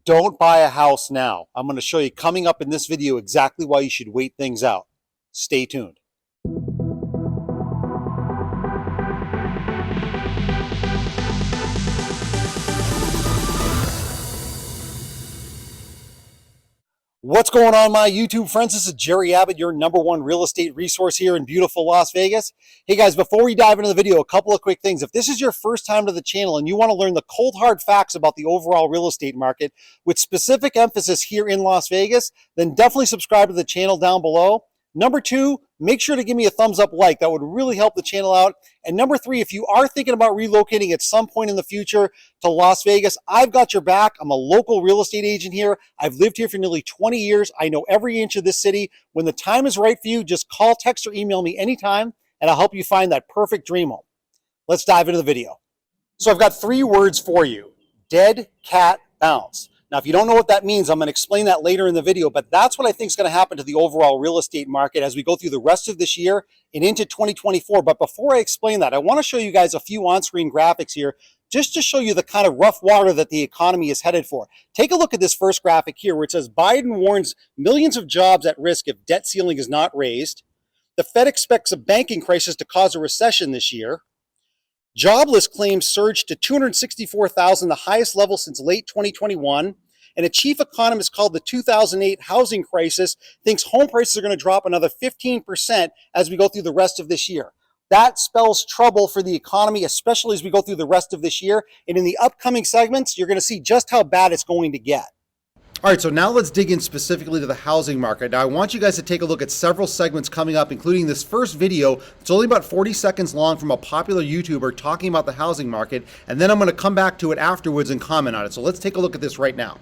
Don't buy a house now. I'm going to show you coming up in this video exactly why you should wait things out. Stay tuned. What's going on, my YouTube friends? This is Jerry Abbott, your #1 real estate resource here in beautiful Las Vegas. Hey guys, before we dive into the video, a couple of quick things. If this is your first time to the channel and you want to learn the cold hard facts about the overall real estate market with specific emphasis here in Las Vegas, then definitely subscribe to the channel down below. Number 2, make sure to give me a thumbs up like. That would really help the channel out. And number 3, if you are thinking about relocating at some point in the future to Las Vegas, I've got your back. I'm a local real estate agent here. I've lived here for nearly 20 years. I know every inch of this city. When the time is right for you, just call, text, or email me anytime, and I'll help you find that perfect dream home. Let's dive into the video. So I've got 3 words for you: dead cat bounce. Now, if you don't know what that means, I'm going to explain that later in the video, but that's what I think is going to happen to the overall real estate market as we go through the rest of this year and into 2024. But before I explain that, I want to show you guys a few on-screen graphics here just to show you the kind of rough water that the economy is headed for. Take a look at this first graphic here where it says Biden warns millions of jobs at risk if debt ceiling is not raised. The Fed expects a banking crisis to cause a recession this year. Jobless claims surged to 264,000, the highest level since late 2021. And a chief economist called the 2008 housing crisis thinks home prices are going to drop another 15% as we go through the rest of this year. That spells trouble for the economy, especially as we go through the rest of this year. And in the upcoming segments, you're going to see just how bad it's going to get. All right, so now let's dig in specifically to the housing market. Now, I want you guys to take a look at several segments coming up, including this first video. It's only about 40 seconds long from a popular YouTuber talking about the housing market, and then I'm going to come back to it afterwards and comment on it. So let's take a look at this right now.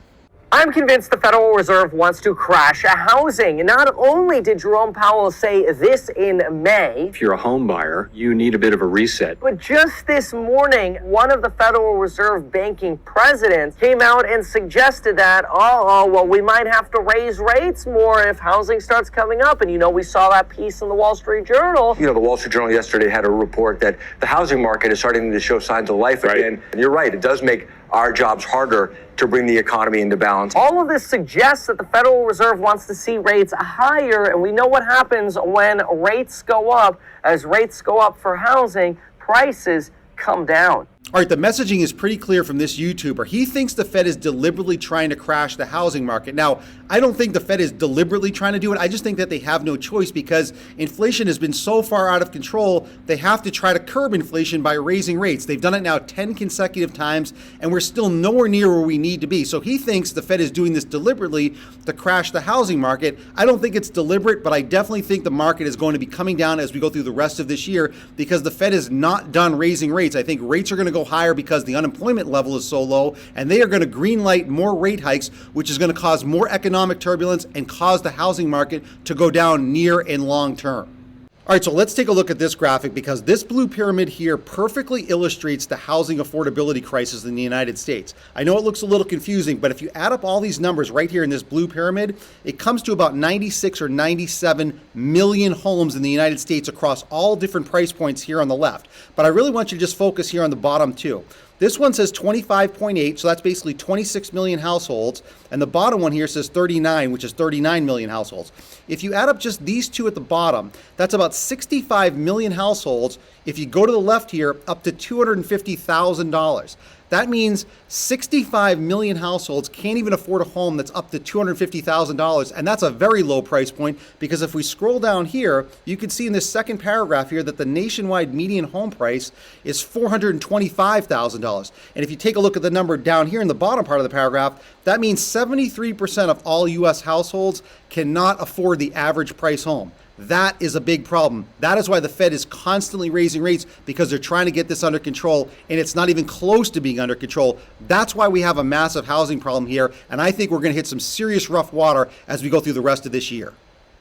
I'm convinced the Federal Reserve wants to crash housing. Not only did Jerome Powell say this in May, if you're a home buyer, you need a bit of a reset. But just this morning, one of the Federal Reserve banking presidents came out and suggested that, well, we might have to raise rates more if housing starts coming up. And, we saw that piece in the Wall Street Journal. The Wall Street Journal yesterday had a report that the housing market is starting to show signs of life again. And you're right, it does make our jobs harder to bring the economy into balance. All of this suggests that the Federal Reserve wants to see rates higher, and we know what happens when rates go up. As rates go up for housing, prices come down. All right, the messaging is pretty clear from this YouTuber. He thinks the Fed is deliberately trying to crash the housing market. Now, I don't think the Fed is deliberately trying to do it. I just think that they have no choice because inflation has been so far out of control, they have to try to curb inflation by raising rates. They've done it now 10 consecutive times, and we're still nowhere near where we need to be. So he thinks the Fed is doing this deliberately to crash the housing market. I don't think it's deliberate, but I definitely think the market is going to be coming down as we go through the rest of this year because the Fed is not done raising rates. I think rates are going to go higher because the unemployment level is so low, and they are going to greenlight more rate hikes, which is going to cause more economic turbulence and cause the housing market to go down near and long term. All right, so let's take a look at this graphic because this blue pyramid here perfectly illustrates the housing affordability crisis in the United States. I know it looks a little confusing, but if you add up all these numbers right here in this blue pyramid, it comes to about 96 or 97 million homes in the United States across all different price points here on the left. But I really want you to just focus here on the bottom too. This one says 25.8, so that's basically 26 million households. And the bottom one here says 39, which is 39 million households. If you add up just these two at the bottom, that's about 65 million households. If you go to the left here, up to $250,000. That means 65 million households can't even afford a home that's up to $250,000. And that's a very low price point because if we scroll down here, you can see in this second paragraph here that the nationwide median home price is $425,000. And if you take a look at the number down here in the bottom part of the paragraph, that means 73% of all U.S. households cannot afford the average price home. That is a big problem. That is why the Fed is constantly raising rates because they're trying to get this under control, and it's not even close to being under control. That's why we have a massive housing problem here, and I think we're going to hit some serious rough water as we go through the rest of this year.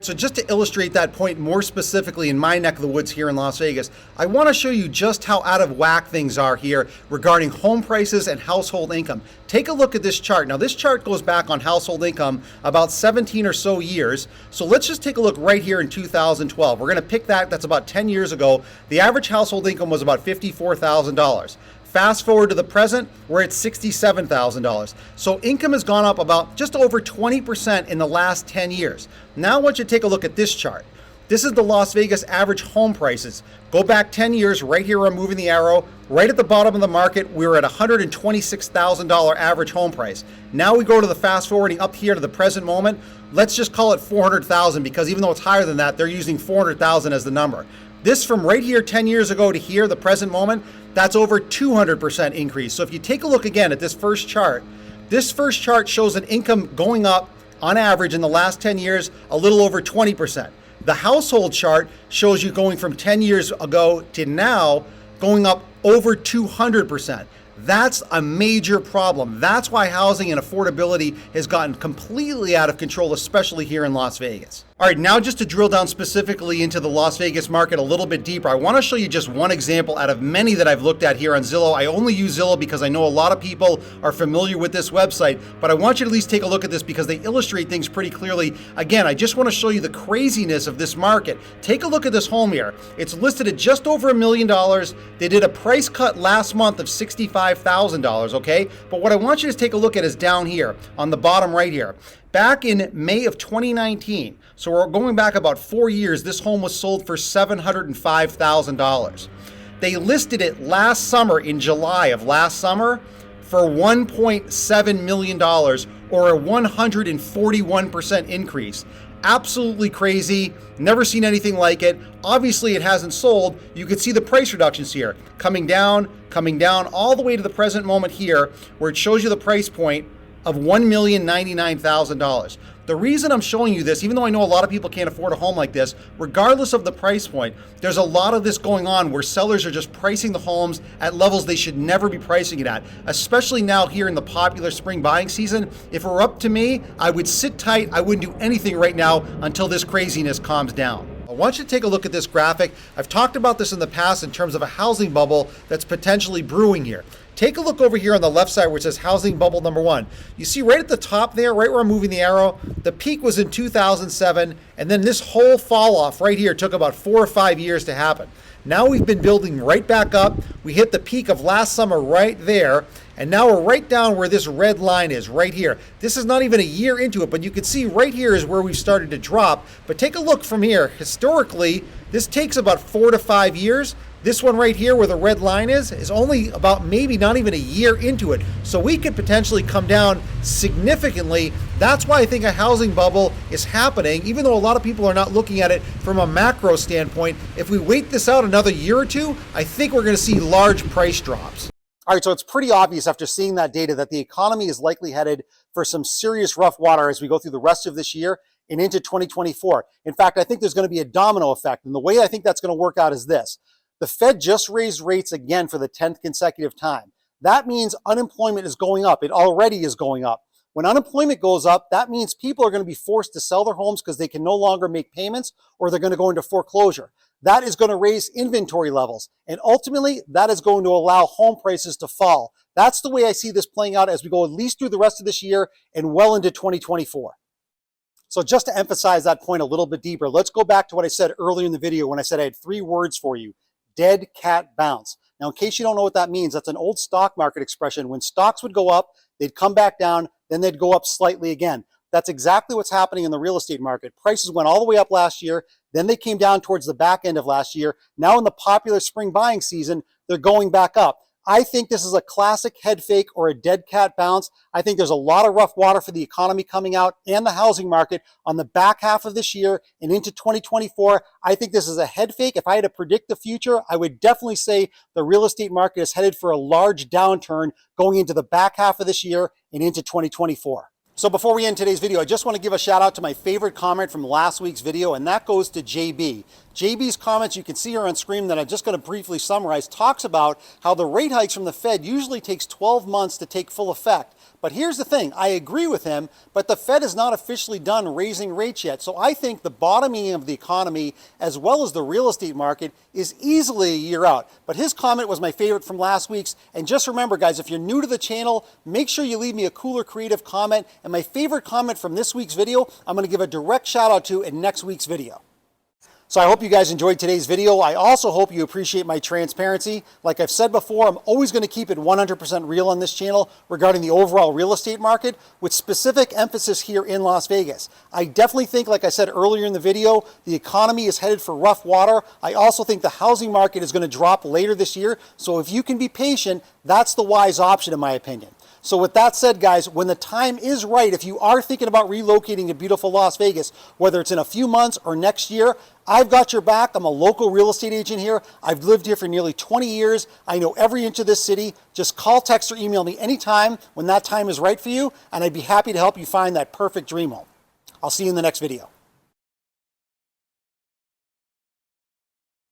So just to illustrate that point more specifically in my neck of the woods here in Las Vegas, I want to show you just how out of whack things are here regarding home prices and household income. Take a look at this chart. Now this chart goes back on household income about 17 or so years. So let's just take a look right here in 2012. We're going to pick that. That's about 10 years ago. The average household income was about $54,000. Fast forward to the present, we're at $67,000. So income has gone up about just over 20% in the last 10 years. Now I want you to take a look at this chart. This is the Las Vegas average home prices. Go back 10 years, right here I'm moving the arrow. Right at the bottom of the market, we were at $126,000 average home price. Now we go to the fast forwarding up here to the present moment. Let's just call it 400,000 because even though it's higher than that, they're using 400,000 as the number. This from right here 10 years ago to here, the present moment, that's over 200% increase. So if you take a look again at this first chart shows an income going up on average in the last 10 years, a little over 20%. The household chart shows you going from 10 years ago to now going up over 200%. That's a major problem. That's why housing and affordability has gotten completely out of control, especially here in Las Vegas. All right, now just to drill down specifically into the Las Vegas market a little bit deeper, I want to show you just one example out of many that I've looked at here on Zillow. I only use Zillow because I know a lot of people are familiar with this website, but I want you to at least take a look at this because they illustrate things pretty clearly. Again, I just want to show you the craziness of this market. Take a look at this home here. It's listed at just over $1 million. They did a price cut last month of $65,000, okay? But what I want you to take a look at is down here on the bottom right here. Back in May of 2019, so we're going back about 4 years, this home was sold for $705,000. They listed it last summer, in July of last summer, for $1.7 million, or a 141% increase. Absolutely crazy. Never seen anything like it. Obviously, it hasn't sold. You can see the price reductions here, coming down, all the way to the present moment here, where it shows you the price point of $1,099,000. The reason I'm showing you this, even though I know a lot of people can't afford a home like this, regardless of the price point, there's a lot of this going on where sellers are just pricing the homes at levels they should never be pricing it at, especially now here in the popular spring buying season. If it were up to me, I would sit tight. I wouldn't do anything right now until this craziness calms down. I want you to take a look at this graphic. I've talked about this in the past in terms of a housing bubble that's potentially brewing here. Take a look over here on the left side where it says housing bubble number 1. You see right at the top there, right where I'm moving the arrow, the peak was in 2007, and then this whole fall off right here took about 4 or 5 years to happen. Now we've been building right back up. We hit the peak of last summer right there, and now we're right down where this red line is, right here. This is not even a year into it, but you can see right here is where we've started to drop. But take a look from here. Historically, this takes about 4 to 5 years. This one right here where the red line is only about maybe not even a year into it. So we could potentially come down significantly. That's why I think a housing bubble is happening, even though a lot of people are not looking at it from a macro standpoint. If we wait this out another year or two, I think we're going to see large price drops. All right, so it's pretty obvious after seeing that data that the economy is likely headed for some serious rough water as we go through the rest of this year and into 2024. In fact, I think there's going to be a domino effect. And the way I think that's going to work out is this. The Fed just raised rates again for the 10th consecutive time. That means unemployment is going up. It already is going up. When unemployment goes up, that means people are going to be forced to sell their homes because they can no longer make payments, or they're going to go into foreclosure. That is going to raise inventory levels. And ultimately, that is going to allow home prices to fall. That's the way I see this playing out as we go at least through the rest of this year and well into 2024. So just to emphasize that point a little bit deeper, let's go back to what I said earlier in the video when I said I had 3 words for you. Dead cat bounce. Now, in case you don't know what that means, that's an old stock market expression. When stocks would go up, they'd come back down, then they'd go up slightly again. That's exactly what's happening in the real estate market. Prices went all the way up last year, then they came down towards the back end of last year. Now in the popular spring buying season, they're going back up. I think this is a classic head fake or a dead cat bounce. I think there's a lot of rough water for the economy coming out and the housing market on the back half of this year and into 2024. I think this is a head fake. If I had to predict the future, I would definitely say the real estate market is headed for a large downturn going into the back half of this year and into 2024. So before we end today's video, I just want to give a shout out to my favorite comment from last week's video, and that goes to JB. JB's comments, you can see her on screen, that I'm just going to briefly summarize, talks about how the rate hikes from the Fed usually takes 12 months to take full effect. But here's the thing, I agree with him, but the Fed is not officially done raising rates yet. So I think the bottoming of the economy, as well as the real estate market, is easily a year out. But his comment was my favorite from last week's. And just remember, guys, if you're new to the channel, make sure you leave me a cooler creative comment. And my favorite comment from this week's video, I'm going to give a direct shout out to in next week's video. So I hope you guys enjoyed today's video. I also hope you appreciate my transparency. Like I've said before, I'm always going to keep it 100% real on this channel regarding the overall real estate market, with specific emphasis here in Las Vegas. I definitely think, like I said earlier in the video, the economy is headed for rough water. I also think the housing market is going to drop later this year. So if you can be patient, that's the wise option in my opinion. So with that said, guys, when the time is right, if you are thinking about relocating to beautiful Las Vegas, whether it's in a few months or next year, I've got your back. I'm a local real estate agent here. I've lived here for nearly 20 years. I know every inch of this city. Just call, text, or email me anytime when that time is right for you, and I'd be happy to help you find that perfect dream home. I'll see you in the next video.